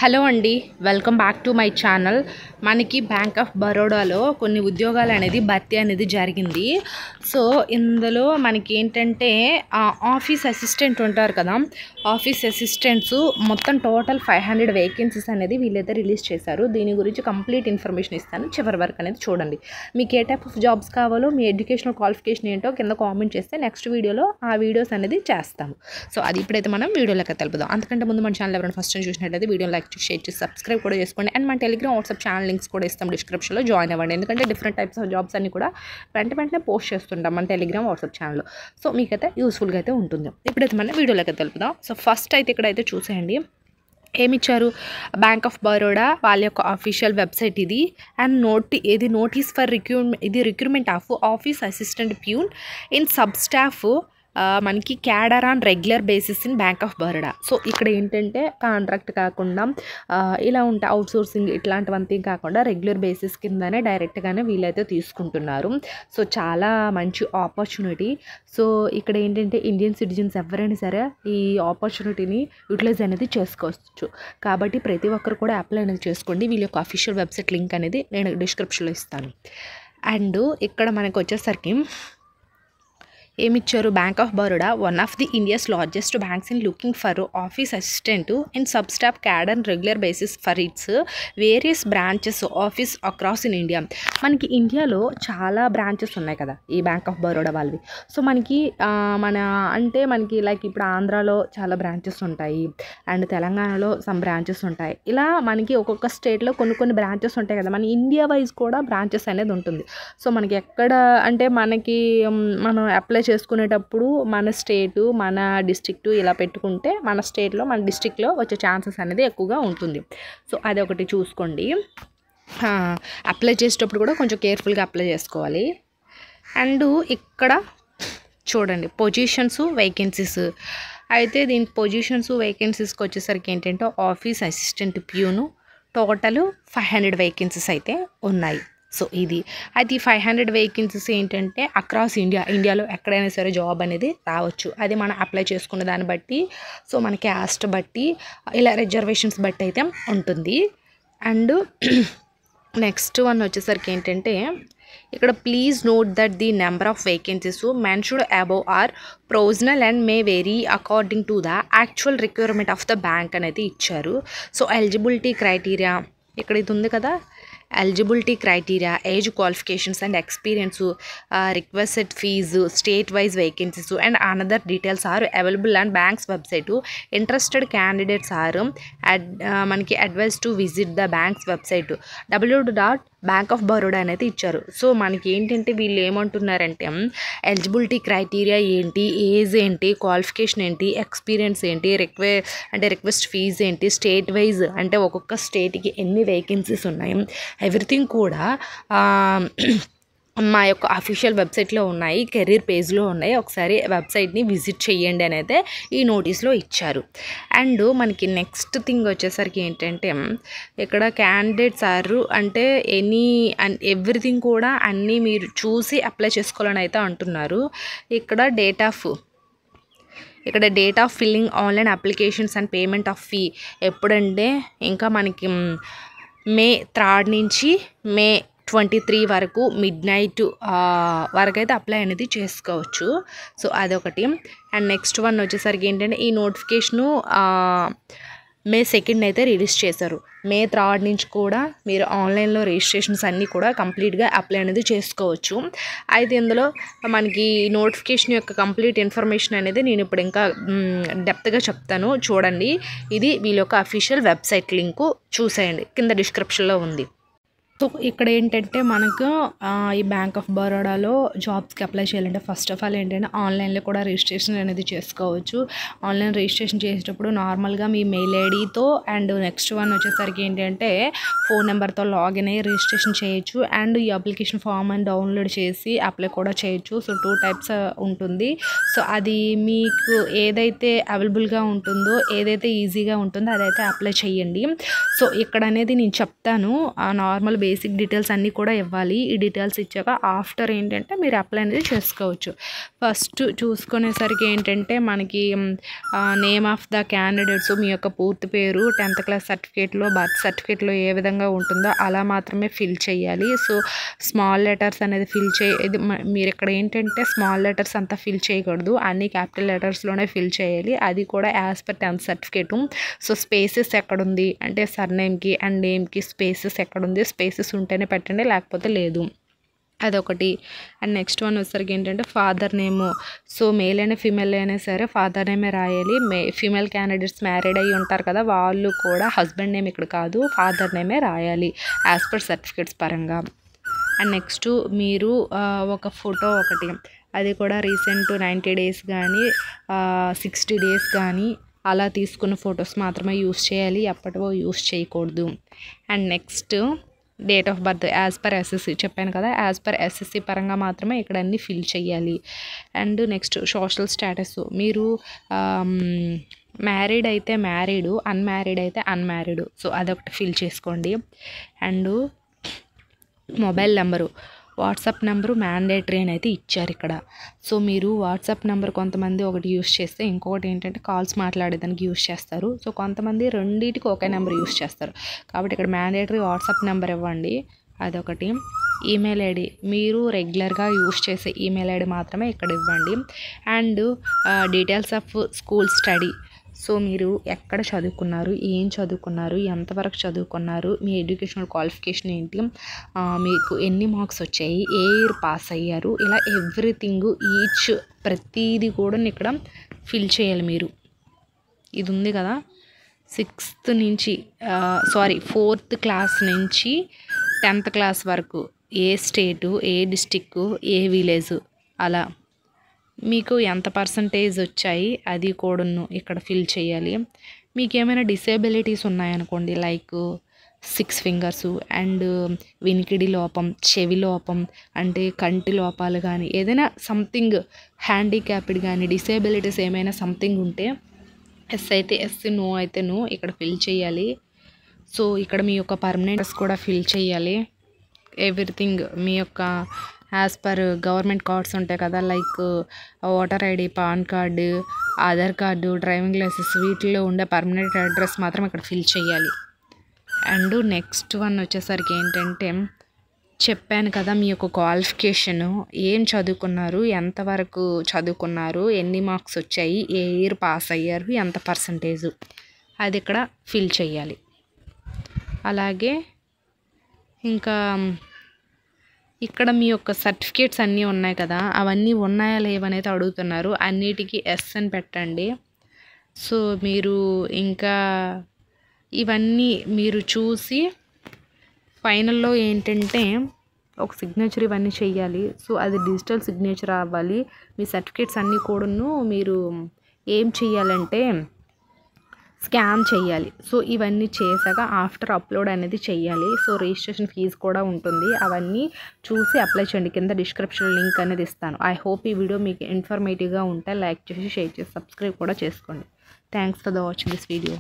Hello అండి, welcome back to my channel. మనకి bank of బరోడాలో కొన్ని ఉద్యోగాలు అనేది భర్తీ అనేది జరిగింది. సో ఇందులో మనకి ఏంటంటే ఆఫీస్ అసిస్టెంట్ ఉంటారు కదా, ఆఫీస్ అసిస్టెంట్స్ మొత్తం టోటల్ 500 వేకెన్సీస్ అనేది వీళ్ళైతే రిలీజ్ చేశారు. దీని గురించి కంప్లీట్ ఇన్ఫర్మేషన్ ఇస్తాను, చివరి వరకు అనేది చూడండి. మీకు ఏ టైప్ ఆఫ్ జాబ్స్ కావాలో, మీ ఎడ్యుకేషనల్ క్వాలిఫికేషన్ ఏంటో కింద కామెంట్ చేస్తే నెక్స్ట్ వీడియోలో ఆ వీడియోస్ అనేది చేస్తాము. సో అది ఇప్పుడైతే మనం వీడియోలోకి తెలుపుదాం. అంతకంటే ముందు మన ఛానల్ ఎవరైనా ఫస్ట్ టైం చూసినట్లయితే వీడియో లైక్ షేర్ చేసి సబ్స్క్రైబ్ కూడా చేసుకోండి. అండ్ మన టెలిగ్రామ్ వాట్సాప్ ఛానల్ లింక్స్ కూడా ఇస్తాం డిస్క్రిప్షన్లో, జాయిన్ అవ్వండి. ఎందుకంటే డిఫరెంట్ టైప్స్ ఆఫ్ జాబ్స్ అన్ని కూడా వెంటనే పోస్ట్ చేస్తుంటాం మన టెలిగ్రామ్ వాట్సాప్ ఛానల్లో. సో మీకైతే యూస్ఫుల్గా అయితే ఉంటుంది. ఇప్పుడైతే మనం వీడియోలోకి తెలుపుదాం. సో ఫస్ట్ అయితే ఇక్కడైతే చూసేయండి ఏమిచ్చారు. బ్యాంక్ ఆఫ్ బరోడా వాళ్ళ యొక్క అఫీషియల్ వెబ్సైట్ ఇది. And notice for recruitment of office assistant peon in sub staff మనకి cadre on regular basis in bank of Baroda. So ఇక్కడ ఏంటంటే కాంట్రాక్ట్ కాకుండా ఇలా ఉంటే అవుట్సోర్సింగ్ ఇట్లాంటివంతా కాకుండా రెగ్యులర్ బేసిస్ కిందనే డైరెక్ట్గానే వీళ్ళైతే తీసుకుంటున్నారు. సో చాలా మంచి ఆపర్చునిటీ. సో ఇక్కడ ఏంటంటే ఇండియన్ సిటిజన్స్ ఎవరైనా సరే ఈ ఆపర్చునిటీని యూటిలైజ్ అనేది చేసుకోవచ్చు. కాబట్టి ప్రతి ఒక్కరు కూడా అప్లై అనేది చేసుకోండి. వీళ్ళ యొక్క అఫీషియల్ వెబ్సైట్ లింక్ అనేది నేను డిస్క్రిప్షన్లో ఇస్తాను. అండ్ ఇక్కడ మనకు వచ్చేసరికి ఏమిచ్చారు, bank of Baroda one of the India's largest banks in looking for office assistant and sub staff cadre regular basis for its various branches office across in India. మనకి ఇండియాలో చాలా బ్రాంచెస్ ఉన్నాయి కదా ఈ బ్యాంక్ ఆఫ్ బరోడా వాళ్ళవి. సో మనకి మనకి like ఇప్పుడు ఆంధ్రాలో చాలా బ్రాంచెస్ ఉంటాయి, అండ్ తెలంగాణలో సమ్ బ్రాంచెస్ ఉంటాయి. ఇలా మనకి ఒక్కొక్క స్టేట్లో కొన్ని బ్రాంచెస్ ఉంటాయి కదా. మన ఇండియా వైజ్ కూడా బ్రాంచెస్ అనేది ఉంటుంది. సో మనకి ఎక్కడ అంటే మనం అప్లై చేసుకునేటప్పుడు మన స్టేటు, మన డిస్ట్రిక్టు ఇలా పెట్టుకుంటే మన స్టేట్లో, మన డిస్ట్రిక్ట్లో వచ్చే ఛాన్సెస్ అనేది ఎక్కువగా ఉంటుంది. సో అది ఒకటి చూసుకోండి. అప్లై చేసేటప్పుడు కూడా కొంచెం కేర్ఫుల్గా అప్లై చేసుకోవాలి. అండ్ ఇక్కడ చూడండి పొజిషన్స్, వేకెన్సీస్. అయితే దీని పొజిషన్స్, వేకెన్సీస్కి వచ్చేసరికి ఏంటంటే office assistant peon total 500 vacancies అయితే ఉన్నాయి. సో ఇది అది 500 వేకెన్సీస్ ఏంటంటే అక్రాస్ ఇండియాలో ఎక్కడైనా సరే జాబ్ అనేది రావచ్చు. అది మనం అప్లై చేసుకున్న దాన్ని బట్టి, సో మన క్యాస్ట్ బట్టి, ఇలా రిజర్వేషన్స్ బట్టి అయితే ఉంటుంది. అండ్ నెక్స్ట్ వన్ వచ్చేసరికి ఏంటంటే ఇక్కడ please note that the number of vacancies mentioned above are provisional and may vary according to the actual requirement of the bank అనేది ఇచ్చారు. సో ఎలిజిబిలిటీ క్రైటీరియా ఇక్కడ ఇది ఉంది కదా, eligibility criteria, age qualifications and experience, requested fee, state wise vacancies and another details are available and bank's website. Interested candidates are మనకి advise to visit the bank's website www.bankofbaroda అనేది ఇచ్చారు. So మనకి ఏంటంటే వీళ్ళు ఏమంటున్నారంటే ఎలిజిబిలిటీ క్రైటీరియా ఏంటి, age ఏంటి, qualification ఏంటి, ఎక్స్పీరియన్స్ ఏంటి, రిక్వెస్ట్ ఫీజు ఏంటి, స్టేట్ వైజ్ అంటే ఒక్కొక్క స్టేట్కి ఎన్ని వేకెన్సీస్ ఉన్నాయి, ఎవ్రీథింగ్ కూడా మా యొక్క అఫీషియల్ వెబ్సైట్లో ఉన్నాయి, కెరీర్ పేజ్లో ఉన్నాయి. ఒకసారి వెబ్సైట్ని విజిట్ చేయండి అని అయితే ఈ నోటీస్లో ఇచ్చారు. అండ్ మనకి నెక్స్ట్ థింగ్ వచ్చేసరికి ఏంటంటే ఇక్కడ క్యాండిడేట్స్ అంటే ఎవ్రీథింగ్ కూడా అన్నీ మీరు చూసి అప్లై చేసుకోవాలని అయితే అంటున్నారు. ఇక్కడ date of filling online applications and payment of fee ఎప్పుడంటే ఇంకా మనకి May 3 నుంచి May 23 వరకు midnight వరకు అయితే అప్లై అనేది చేసుకోవచ్చు. సో అదొకటి. అండ్ నెక్స్ట్ వన్ వచ్చేసరికి ఏంటంటే ఈ నోటిఫికేషను May 2 అయితే రిలీజ్ చేశారు. May 3 నుంచి కూడా మీరు ఆన్లైన్లో రిజిస్ట్రేషన్స్ అన్నీ కూడా కంప్లీట్గా అప్లై అనేది చేసుకోవచ్చు. అయితే ఇందులో మనకి నోటిఫికేషన్ యొక్క కంప్లీట్ ఇన్ఫర్మేషన్ అనేది నేను ఇప్పుడు ఇంకా డెప్త్గా చెప్తాను, చూడండి. ఇది వీళ్ళ యొక్క అఫీషియల్ వెబ్సైట్ లింకు చూసేయండి, కింద డిస్క్రిప్షన్లో ఉంది. సో ఇక్కడ ఏంటంటే మనకు ఈ బ్యాంక్ ఆఫ్ బరోడాలో జాబ్స్కి అప్లై చేయాలంటే ఫస్ట్ ఆఫ్ ఆల్ ఏంటంటే ఆన్లైన్లో కూడా రిజిస్ట్రేషన్ అనేది చేసుకోవచ్చు. ఆన్లైన్ రిజిస్ట్రేషన్ చేసేటప్పుడు నార్మల్గా మీ మెయిల్ ఐడితో అండ్ నెక్స్ట్ వన్ వచ్చేసరికి ఏంటంటే ఫోన్ నెంబర్తో లాగిన్ అయ్యి రిజిస్ట్రేషన్ చేయొచ్చు. అండ్ ఈ అప్లికేషన్ ఫామ్ అని డౌన్లోడ్ చేసి అప్లై కూడా చేయొచ్చు. సో 2 టైప్స్ ఉంటుంది. సో అది మీకు ఏదైతే అవైలబుల్గా ఉంటుందో, ఏదైతే ఈజీగా ఉంటుందో అదైతే అప్లై చేయండి. సో ఇక్కడ అనేది నేను చెప్తాను నార్మల్ బేసిక్ డీటెయిల్స్ అన్నీ కూడా ఇవ్వాలి. ఈ డీటెయిల్స్ ఇచ్చాక ఆఫ్టర్ ఏంటంటే మీరు అప్లై అనేది చేసుకోవచ్చు. ఫస్ట్ చూసుకునేసరికి ఏంటంటే మనకి నేమ్ ఆఫ్ ద క్యాండిడేట్స్, మీ యొక్క పూర్తి పేరు 10th క్లాస్ సర్టిఫికేట్లో, బర్త్ సర్టిఫికేట్లో ఏ విధంగా ఉంటుందో అలా మాత్రమే ఫిల్ చేయాలి. సో స్మాల్ లెటర్స్ అనేది ఇది మీరు ఇక్కడ ఏంటంటే స్మాల్ లెటర్స్ అంతా ఫిల్ చేయకూడదు, అన్ని క్యాపిటల్ లెటర్స్లోనే ఫిల్ చేయాలి. అది కూడా as per 10th certificate. So spaces ఎక్కడుంది అంటే సర్నేమ్కి అండ్ నేమ్కి స్పేసెస్ ఎక్కడుంది, స్పేసెస్ ఉంటేనే పెట్టండి, లేకపోతే లేదు. అదొకటి. అండ్ నెక్స్ట్ వన్ వచ్చేసరికి ఏంటంటే ఫాదర్ నేము. సో మేల్ అయినా ఫీమేల్ అయినా సరే ఫాదర్ నేమే రాయాలి. ఫీమేల్ క్యాండిడేట్స్ మ్యారీడ్ అయ్యి ఉంటారు కదా, వాళ్ళు కూడా హస్బెండ్ నేమ్ ఇక్కడ కాదు, ఫాదర్ నేమే రాయాలి యాజ్ పర్ సర్టిఫికేట్స్ పరంగా. అండ్ నెక్స్ట్ మీరు ఒక ఫోటో ఒకటి, అది కూడా రీసెంట్ 90 days కానీ 60 days కానీ అలా తీసుకున్న ఫొటోస్ మాత్రమే యూస్ చేయాలి, ఎప్పటివో యూస్ చేయకూడదు. And next date of birth as per SSC చెప్పాను కదా, యాజ్ పర్ ఎస్ఎస్సి పరంగా మాత్రమే ఇక్కడ అన్నీ ఫిల్ చేయాలి. అండ్ నెక్స్ట్ సోషల్ స్టేటస్, మీరు మ్యారీడ్ అయితే మ్యారీడు, అన్మ్యారీడ్ అయితే అన్మ్యారీడు. సో అదొకటి ఫిల్ చేసుకోండి. And mobile number, WhatsApp number mandatory అని అయితే ఇచ్చారు ఇక్కడ. సో మీరు వాట్సాప్ నెంబర్ కొంతమంది ఒకటి యూస్ చేస్తే ఇంకొకటి ఏంటంటే కాల్స్ మాట్లాడేదానికి యూస్ చేస్తారు. సో కొంతమంది రెండింటికి ఒకే నెంబర్ యూస్ చేస్తారు, కాబట్టి ఇక్కడ మ్యాండేటరీ వాట్సాప్ నెంబర్ ఇవ్వండి. అదొకటి. ఈమెయిల్ ఐడి, మీరు రెగ్యులర్గా యూస్ చేసే ఈమెయిల్ ఐడి మాత్రమే ఇక్కడ ఇవ్వండి. And details of school study, so మీరు ఎక్కడ చదువుకున్నారు, ఏం చదువుకున్నారు, ఎంతవరకు చదువుకున్నారు, మీ ఎడ్యుకేషనల్ క్వాలిఫికేషన్ ఏంటి, మీకు ఎన్ని మార్క్స్ వచ్చాయి, ఏ ఇయర్ పాస్ అయ్యారు, ఇలా ఎవ్రీథింగ్ ప్రతిదీ కూడా ఇక్కడ ఫిల్ చేయాలి మీరు. ఇది ఉంది కదా 6th నుంచి 4th క్లాస్ నుంచి 10th క్లాస్ వరకు ఏ స్టేటు, ఏ డిస్టిక్, ఏ విలేజ్, అలా మీకు ఎంత పర్సంటేజ్ వచ్చాయి అది కూడాను ఇక్కడ ఫిల్ చేయాలి. మీకు ఏమైనా డిసేబిలిటీస్ ఉన్నాయనుకోండి, లైక్ 6 fingers అండ్ వినికిడి లోపం, చెవి లోపం, అంటే కంటి లోపాలు కానీ ఏదైనా సంథింగ్ హ్యాండిక్యాప్డ్ కానీ డిసేబిలిటీస్ ఏమైనా సంథింగ్ ఉంటే ఎస్ అయితే ఎస్, నో అయితే నో ఇక్కడ ఫిల్ చేయాలి. సో ఇక్కడ మీ యొక్క పర్మనెంట్స్ కూడా ఫిల్ చేయాలి. ఎవ్రీథింగ్ మీ యొక్క యాజ్ పర్ గవర్నమెంట్ కార్డ్స్ ఉంటాయి కదా, like voter ID, PAN card, Aadhaar card, driving licence, వీటిల్లో ఉండే పర్మనెంట్ అడ్రస్ మాత్రం ఇక్కడ ఫిల్ చేయాలి. అండ్ నెక్స్ట్ వన్ వచ్చేసరికి ఏంటంటే చెప్పాను కదా మీ యొక్క క్వాలిఫికేషను, ఏం చదువుకున్నారు, ఎంతవరకు చదువుకున్నారు, ఎన్ని మార్క్స్ వచ్చాయి, ఏ ఇయర్ పాస్ అయ్యారు, ఎంత పర్సంటేజు, అది ఇక్కడ ఫిల్ చేయాలి. అలాగే ఇంకా ఇక్కడ మీ యొక్క సర్టిఫికేట్స్ అన్నీ ఉన్నాయి కదా, అవన్నీ ఉన్నాయా లేవనైతే అడుగుతున్నారు, అన్నిటికీ ఎస్ అని పెట్టండి. సో మీరు ఇంకా ఇవన్నీ మీరు చూసి ఫైనల్లో ఏంటంటే ఒక సిగ్నేచర్ ఇవన్నీ చేయాలి. సో అది డిజిటల్ సిగ్నేచర్ అవ్వాలి. మీ సర్టిఫికేట్స్ అన్నీ కూడాను మీరు ఏం చేయాలంటే స్కాన్ చేయాలి. సో ఇవన్నీ చేశాక ఆఫ్టర్ అప్లోడ్ అనేది చేయాలి. సో రిజిస్ట్రేషన్ ఫీజు కూడా ఉంటుంది, అవన్నీ చూసి అప్లై చేయండి. కింద డిస్క్రిప్షన్ లింక్ అనేది ఇస్తాను. ఐ హోప్ ఈ వీడియో మీకు ఇన్ఫర్మేటివ్గా ఉంటే లైక్ చేసి, షేర్ చేసి, సబ్స్క్రైబ్ కూడా చేసుకోండి. Thanks for the watching this video.